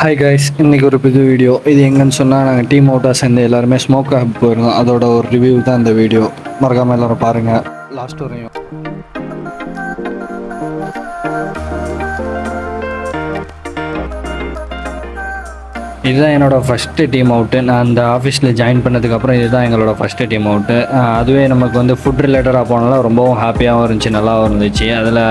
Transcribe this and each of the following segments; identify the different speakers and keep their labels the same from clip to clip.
Speaker 1: Hi guys, இன்றைக்கி ஒரு புது வீடியோ. இது எங்கன்னு சொன்னால் நாங்கள் டீம் அவுட்டாக சேர்ந்து எல்லாருமே ஸ்மோக் ஹப் போயிருந்தோம். அதோட ஒரு ரிவ்யூ தான் இந்த வீடியோ. மறக்காமல் எல்லோரும் பாருங்கள் லாஸ்ட் வரையும். இதுதான் என்னோடய ஃபஸ்ட்டு டீம் அவுட்டு. நான் அந்த ஆஃபீஸில் ஜாயின் பண்ணதுக்கப்புறம் இதுதான் எங்களோட ஃபஸ்ட்டு டீம் அவுட்டு. அதுவே நமக்கு வந்து ஃபுட் ரிலேட்டடாக போனாலும் ரொம்பவும் ஹாப்பியாகவும் இருந்துச்சு, நல்லாவும் இருந்துச்சு. அதில்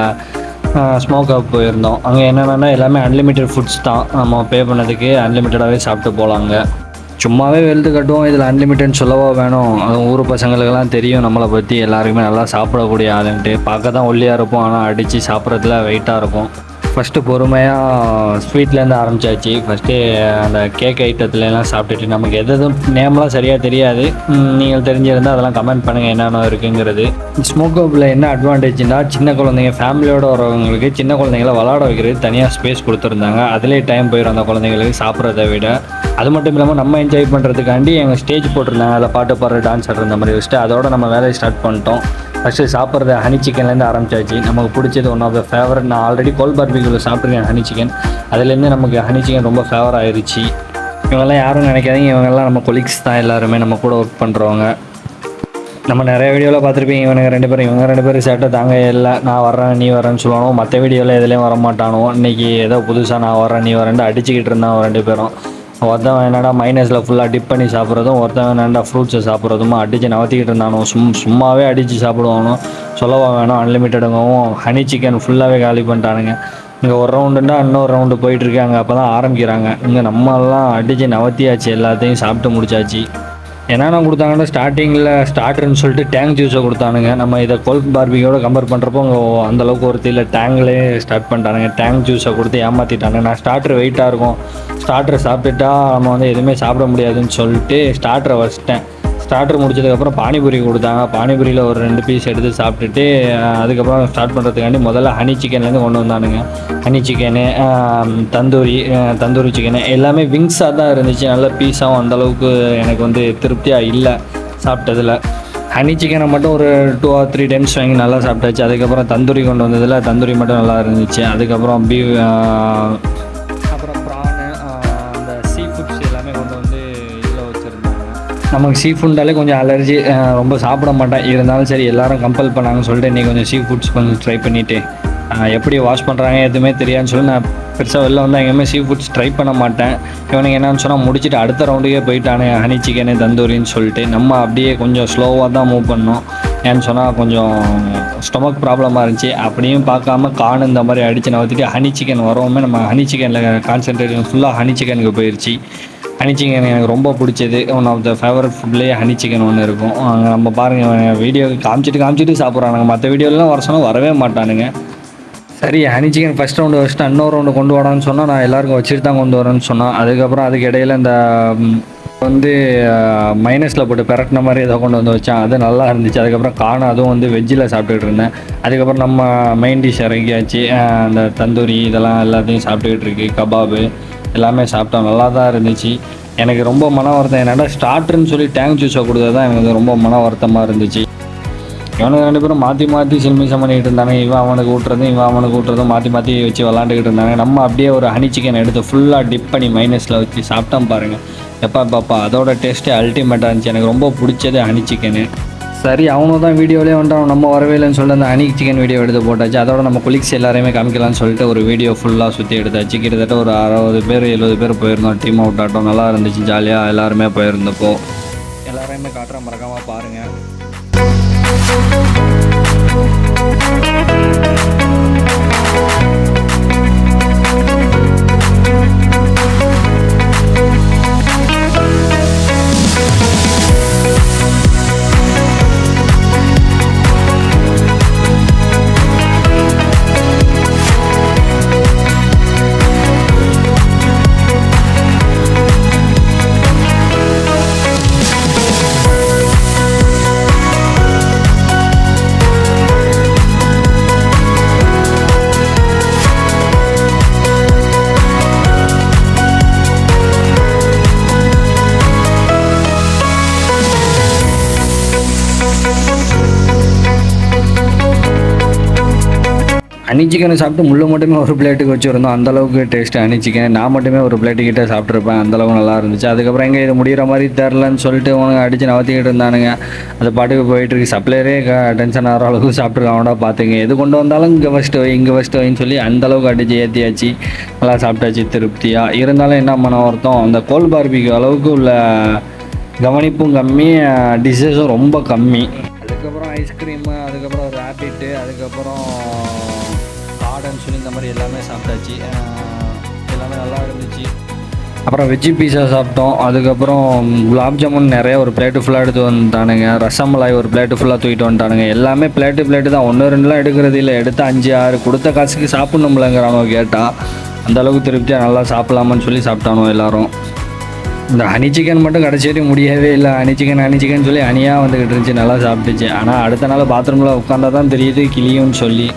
Speaker 1: ஸ்மோக் ஹப் போயிருந்தோம். அங்கே என்னென்னா எல்லாமே அன்லிமிட்டெட் ஃபுட்ஸ் தான். நம்ம பே பண்ணதுக்கு அன்லிமிட்டடாகவே சாப்பிட்டு போகலாங்க. சும்மாவே வெளுத்து கட்டுவோம், இதில் அன்லிமிட்டட்னு சொல்லவோ வேணும். ஊர் பசங்களுக்கெல்லாம் தெரியும் நம்மளை பற்றி, எல்லாருக்குமே நல்லா சாப்பிடக்கூடிய ஆளுன்ட்டு. பார்க்க தான் ஒல்லியாக இருப்போம், ஆனால் அடித்து சாப்பிட்றதுல வெயிட்டாக இருக்கும். ஃபஸ்ட்டு பொறுமையாக ஸ்வீட்லேருந்து ஆரம்பித்தாச்சு. ஃபஸ்ட்டு அந்த கேக் ஐட்டத்துலலாம் சாப்பிட்டுட்டு, நமக்கு எதுவும் நேம்லாம் சரியாக தெரியாது. நீங்கள் தெரிஞ்சிருந்தால் அதெல்லாம் கமெண்ட் பண்ணுங்கள் என்னென்ன இருக்குங்கிறது. ஸ்மோக் ஹப்பில் என்ன அட்வான்டேஜ்னா, சின்ன குழந்தைங்க ஃபேமிலியோடு வரவங்களுக்கு சின்ன குழந்தைங்கள விளாட வைக்கிறது தனியாக ஸ்பேஸ் கொடுத்துருந்தாங்க. அதிலே டைம் போயிடும் அந்த குழந்தைங்களுக்கு சாப்பிட்றத விட. அது மட்டும் இல்லாமல் நம்ம என்ஜாய் பண்ணுறதுக்காண்டி எங்கள் ஸ்டேஜ் போட்டிருந்தாங்க. அதில் பாட்டு பாடுற, டான்ஸ் ஆடுற இந்த மாதிரி வச்சுட்டு அதோட நம்ம வேலையை ஸ்டார்ட் பண்ணிட்டோம். ஃபஸ்ட்டு சாப்பிட்றது ஹனி சிக்கன்லேருந்து ஆரம்பிச்சாச்சு. நமக்கு பிடிச்சது ஒன் ஆஃப் த ஃபேவரட். நான் ஆல்ரெடி கோல் பார்பிக்யூவில் சாப்பிட்ருக்கேன் ஹனி சிக்கன். அதுலேருந்து நமக்கு ஹனி சிக்கன் ரொம்ப ஃபேவர் ஆயிடுச்சு. இவங்கெல்லாம் யாரும் நினைக்காதீங்க, இவங்கெல்லாம் நம்ம கொலீக்ஸ் தான், எல்லாருமே நம்ம கூட ஒர்க் பண்ணுறவங்க. நம்ம நிறைய வீடியோவில் பார்த்துருப்பீங்க, இவங்க ரெண்டு பேரும் சேட்டை தாங்க இல்லை. நான் வர்றேன் நீ வரேன்னு சொல்லுவானோ, மற்ற வீடியோவில் எதுலேயும் வரமாட்டானோ. இன்றைக்கி ஏதோ புதுசாக நான் வரேன் நீ வரேன்ட்டு அடிச்சுக்கிட்டு இருந்தான் ரெண்டு பேரும். ஒருத்தவன் என்னடா மைனஸில் ஃபுல்லாக டிப் பண்ணி சாப்பிட்றதும், ஒருத்தவன் என்னடா ஃப்ரூட்ஸை சாப்பிட்றதுமா அடித்து நவத்திக்கிட்டு இருந்தானோ. சும்மாவே அடித்து சாப்பிடுவானோ, சொல்லவா வேணும். அன்லிமிட்டடுங்கவும் ஹனி சிக்கன் ஃபுல்லாகவே காலி பண்ணிட்டானுங்க. இங்கே ஒரு ரவுண்டுன்னா இன்னொரு ரவுண்டு போயிட்டுருக்காங்க, அப்போ தான் ஆரம்பிக்கிறாங்க. இங்கே நம்மெல்லாம் அடித்து நவத்தியாச்சு, எல்லாத்தையும் சாப்பிட்டு முடிச்சாச்சு. என்னென்ன கொடுத்தாங்கன்னா, ஸ்டார்டர்னு சொல்லிட்டு டேங்க் ஜூஸை கொடுத்தானுங்க. நம்ம இதை கோல்ட் பார்பிக்யூவோட கம்பேர் பண்ணுறப்போ அந்தளவுக்கு ஒருத்தி இல்லை, டேங்க்லேயே ஸ்டார்ட் பண்ணிட்டானுங்க. டேங்க் ஜூஸை கொடுத்து ஏமாற்றிட்டானுங்க. நான் ஸ்டார்டர் வெயிட்டாக இருக்கும், ஸ்டார்டரை சாப்பிட்டுட்டா நம்ம வந்து எதுவுமே சாப்பிட முடியாதுன்னு சொல்லிட்டு ஸ்டார்டரை வச்சிட்டேன். ஸ்டார்டர் முடிச்சதுக்கப்புறம் பானிபூரி கொடுத்தாங்க. பானிபூரியில் ஒரு 2 பீஸ் எடுத்து சாப்பிட்டுட்டு அதுக்கப்புறம் ஸ்டார்ட் பண்ணுறதுக்காண்டி முதல்ல ஹனி சிக்கன்லேருந்து கொண்டு வந்தானுங்க. ஹனி சிக்கனு, தந்தூரி சிக்கனு எல்லாமே விங்ஸாக தான் இருந்துச்சு. நல்ல பீஸாகவும் அந்தளவுக்கு எனக்கு வந்து திருப்தியாக இல்லை சாப்பிட்டதில். ஹனி சிக்கனை மட்டும் ஒரு 2 or 3 டைம்ஸ் வாங்கி நல்லா சாப்பிட்டாச்சு. அதுக்கப்புறம் தந்தூரி கொண்டு வந்ததில் தந்தூரி மட்டும் நல்லா இருந்துச்சு. அதுக்கப்புறம் அப்புறம் ப்ரானு, அந்த சீ ஃபுட்ஸ் எல்லாமே கொண்டு வந்து இதில் வச்சுருந்தாங்க. நமக்கு சீ ஃபுட்டாலே கொஞ்சம் அலர்ஜி, ரொம்ப சாப்பிட மாட்டேன். இருந்தாலும் சரி எல்லோரும் கம்பல் பண்ணாங்கன்னு சொல்லிட்டு இன்றைக்கி கொஞ்சம் சீ ஃபுட்ஸ் கொஞ்சம் ட்ரை பண்ணிவிட்டு, எப்படி வாஷ் பண்ணுறாங்க எதுவுமே தெரியாதுன்னு சொல்லி நான் பெருசாக வெளில வந்து எங்கேயுமே சீ ஃபுட்ஸ் ட்ரை பண்ண மாட்டேன். இவனுக்கு என்னன்னு சொன்னால் முடிச்சுட்டு அடுத்த ரவுண்டுக்கே போயிட்டானே ஹனி சிக்கனு தந்தூரின்னு சொல்லிட்டு. நம்ம அப்படியே கொஞ்சம் ஸ்லோவாக தான் மூவ் பண்ணோம். ஏன்னு சொன்னால் கொஞ்சம் ஸ்டொமக் ப்ராப்ளமாக இருந்துச்சு. அப்படியும் பார்க்காம கான் இந்த மாதிரி அடித்து நவத்திட்டு ஹனி சிக்கன் வரவுமே நம்ம ஹனி சிக்கனில் கான்சென்ட்ரேஷன் ஃபுல்லாக ஹனி சிக்கனுக்கு போயிடுச்சு. ஹனி சிக்கன் எனக்கு ரொம்ப பிடிச்சது. ஒன் ஆஃப் த ஃபேவரட் ஃபுட்லேயே ஹனி சிக்கன் ஒன்று இருக்கும். அங்கே நம்ம பாருங்கள், வீடியோ காமிச்சிட்டு சாப்பிட்றானுங்க. மற்ற வீடியோலாம் வர சொன்னால் வரவே மாட்டானுங்க. சரி, ஹனி சிக்கன் ஃபஸ்ட் ரவுண்டு வச்சுட்டு இன்னொரு ரவுண்டு கொண்டு வரான்னு சொன்னால் நான் எல்லாருக்கும் வச்சுட்டு தான் கொண்டு வரேன்னு சொன்னேன். அதுக்கப்புறம் அதுக்கு இடையில் இந்த வந்து மைனஸில் போட்டு பெரட்டின மாதிரி ஏதோ கொண்டு வந்து வச்சேன். அது நல்லா இருந்துச்சு. அதுக்கப்புறம் காண அதுவும் வந்து வெஜ்ஜில் சாப்பிட்டுக்கிட்டு இருந்தேன். அதுக்கப்புறம் நம்ம மெயின் டிஷ் இறங்கியாச்சு. அந்த தந்தூரி இதெல்லாம் எல்லாத்தையும் சாப்பிட்டுக்கிட்டு இருக்கு. கபாபு எல்லாமே சாப்பிட்டோம், நல்லா தான் இருந்துச்சு. எனக்கு ரொம்ப மன வருத்தம் என்னென்னா, ஸ்டார்டர்னு சொல்லி டேங்க் ஜூஸை கொடுத்தது தான் எனக்கு ரொம்ப மன வருத்தமாக இருந்துச்சு. இவனுக்கு 2 பேரும் மாற்றி சில்மிசம் பண்ணிக்கிட்டு இருந்தாங்க. இவன் அவனுக்கு ஊட்டுறதும் மாற்றி வச்சு விளாண்டுக்கிட்டு இருந்தாங்க. நம்ம அப்படியே ஒரு ஹனி சிக்கன் எடுத்து ஃபுல்லாக டிப் பண்ணி மைனஸில் வச்சு சாப்பிட்டோம் பாருங்கள். பாப்பா அதோட டேஸ்ட்டே அல்டிமேட்டாக இருந்துச்சு. எனக்கு ரொம்ப பிடிச்சது ஹனி சிக்கனு. சரி, அவனும் தான் வீடியோலேயே வந்துட்டான், நம்ம வரவே இல்லைன்னு சொல்லிட்டு அந்த ஹனி சிக்கன் வீடியோ எடுத்து போட்டாச்சு. அதோட நம்ம கொலீக்ஸ் எல்லாரையுமே காமிக்கலாம்னு சொல்லிட்டு ஒரு வீடியோ ஃபுல்லாக சுற்றி எடுத்தாச்சு. கிட்டத்தட்ட ஒரு 60 பேர் 70 பேர் போயிருந்தோம். டீம் அவுட் ஆட்டோம், நல்லா இருந்துச்சு. ஜாலியாக எல்லாருமே போயிருந்தப்போ எல்லாரையுமே காட்டுற மறக்காமல் பாருங்கள். ஹனி சிக்கனை சாப்பிட்டு முள்ளு மட்டுமே ஒரு பிளேட்டுக்கு வச்சுருந்தோம். அந்தளவுக்கு டேஸ்ட்டு ஹனி சிக்கன். நான் மட்டுமே ஒரு பிளேட்டுக்கிட்ட சாப்பிட்ருப்பேன். அந்தளவுக்கு நல்லா இருந்துச்சு. அதுக்கப்புறம் எங்கே இது முடிகிற மாதிரி தெரிலன்னு சொல்லிட்டு அவனுங்க அடித்து நவத்திக்கிட்டு இருந்தானுங்க. அது பாட்டுக்கு போயிட்டுருக்கு. சப்ளையரே டென்ஷன் ஆகிற அளவுக்கு சாப்பிட்ருக்காங்கடா பார்த்துங்க. எது கொண்டு வந்தாலும் இங்கே ஃபஸ்ட்டு வை இங்கே ஃபஸ்ட்டு வைன்னு சொல்லி அந்தளவுக்கு அடித்து ஏற்றியாச்சு. நல்லா சாப்பிட்டாச்சு திருப்தியாக. இருந்தாலும் என்ன பண்ண ஒருத்தம் அந்த கோல் பார்பிக்கு அளவுக்கு உள்ள கவனிப்பும் கம்மி, டிஷ்ஷஸும் ரொம்ப கம்மி. அதுக்கப்புறம் ஐஸ்கிரீமு, அதுக்கப்புறம் ரேபிட்டு, அதுக்கப்புறம் கார்டன் சொல்லி இந்த மாதிரி எல்லாமே சாப்பிட்டாச்சு. எல்லாமே நல்லா இருந்துச்சு. அப்புறம் வெஜ்ஜி பீஸா சாப்பிட்டோம். அதுக்கப்புறம் குலாப் ஜாமுன் நிறைய ஒரு பிளேட்டு ஃபுல்லாக எடுத்து வந்துட்டானுங்க. ரசமலாய் ஒரு பிளேட்டு ஃபுல்லாக தூக்கிட்டு வந்துட்டானுங்க. எல்லாமே பிளேட்டு தான், 1-2லாம் எடுக்கிறது இல்லை. எடுத்து 5-6 கொடுத்த காசுக்கு சாப்பிட்ணும்லங்கிறானோ கேட்டால். அந்தளவுக்கு திருப்தியாக நல்லா சாப்பிட்லாமான்னு சொல்லி சாப்பிட்டானோ எல்லோரும். இந்த ஹனி சிக்கன் மட்டும் கடைசி வரையும் முடியவே இல்லை. ஹனி சிக்கன் சொல்லி ஹனியாக வந்துக்கிட்டு இருந்துச்சு. நல்லா சாப்பிட்டுச்சு. ஆனால் அடுத்த நாள் பாத்ரூமில் உட்காந்தா தான் தெரியுது கிளியும்னு சொல்லி.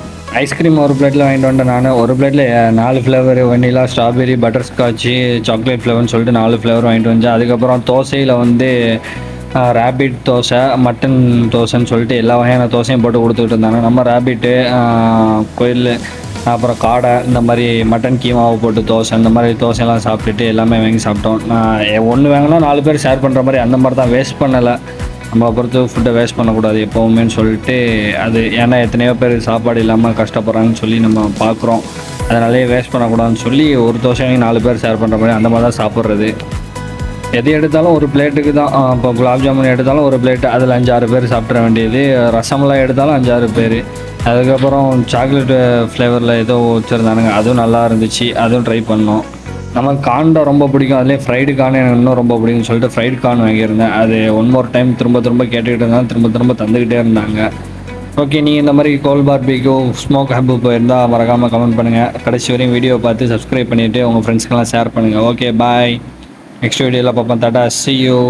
Speaker 1: ஐஸ்கிரீம் ஒரு பிளேட்டில் வாங்கிட்டு வந்தேன் நான். ஒரு பிளேட்டில் 4 ஃப்ளேவர், வெண்ணிலா, ஸ்ட்ராபெரி, பட்டர்ஸ்காட்சி, சாக்லேட் ஃப்ளேவர்னு சொல்லிட்டு 4 ஃப்ளேவர் வாங்கிட்டு வந்தேன். அதுக்கப்புறம் தோசையில் வந்து ரேபிட் தோசை, மட்டன் தோசைன்னு சொல்லிட்டு எல்லா வகையான தோசையும் போட்டு கொடுத்துக்கிட்டு இருந்தாங்க. நம்ம ரேபிட்டு, கோயில், அப்புறம் காடை, இந்த மாதிரி மட்டன் கீமாவை போட்டு தோசை, இந்த மாதிரி தோசையெல்லாம் சாப்பிட்டுட்டு எல்லாமே வாங்கி சாப்பிட்டோம். நான் ஒன்று வாங்கினா 4 பேர் ஷேர் பண்ணுற மாதிரி அந்த மாதிரி தான். வேஸ்ட் பண்ணலை. நம்ம பொறுத்து ஃபுட்டை வேஸ்ட் பண்ணக்கூடாது எப்போவுமேன்னு சொல்லிட்டு, அது ஏன்னா எத்தனையோ பேர் சாப்பாடு இல்லாமல் கஷ்டப்படுறாங்கன்னு சொல்லி நம்ம பார்க்குறோம். அதனாலே வேஸ்ட் பண்ணக்கூடாதுன்னு சொல்லி ஒரு தோசை வாங்கி 4 பேர் ஷேர் பண்ணுற மாதிரி அந்த மாதிரி தான் சாப்பிட்றது. எது எடுத்தாலும் ஒரு பிளேட்டுக்கு தான். இப்போ குலாப் ஜாமுன் எடுத்தாலும் ஒரு பிளேட்டு, அதில் 5-6 பேர் சாப்பிட்ற வேண்டியது. ரசமலாய் எடுத்தாலும் 5-6 பேர். அதுக்கப்புறம் சாக்லேட்டு ஃப்ளேவரில் ஏதோ வச்சுருந்தானுங்க, அதுவும் நல்லா இருந்துச்சு. அதுவும் ட்ரை பண்ணோம். நமக்கு கார்ன் தான் ரொம்ப பிடிக்கும். அதுலேயே ஃப்ரைடு கார்ன் எனக்கு இன்னும் ரொம்ப பிடிக்கும்னு சொல்லிட்டு ஃப்ரைடு கார்ன் வாங்கியிருந்தேன். அது ஒன் மோர் டைம் திரும்ப கேட்டுக்கிட்டு இருந்தாலும் திரும்ப தந்துக்கிட்டே இருந்தாங்க. ஓகே, நீங்கள் இந்த மாதிரி கோல் பார்பிக்யூ, ஸ்மோக் ஹப்பு போயிருந்தால் மறக்காமல் கமெண்ட் பண்ணுங்கள். கடைசி வரையும் வீடியோ பார்த்து சப்ஸ்கிரைப் பண்ணிவிட்டு உங்கள் ஃப்ரெண்ட்ஸ்க்கெல்லாம் ஷேர் பண்ணுங்கள். ஓகே, பாய். நெக்ஸ்ட் வீடியோவில் பார்ப்போம். Tata, see you.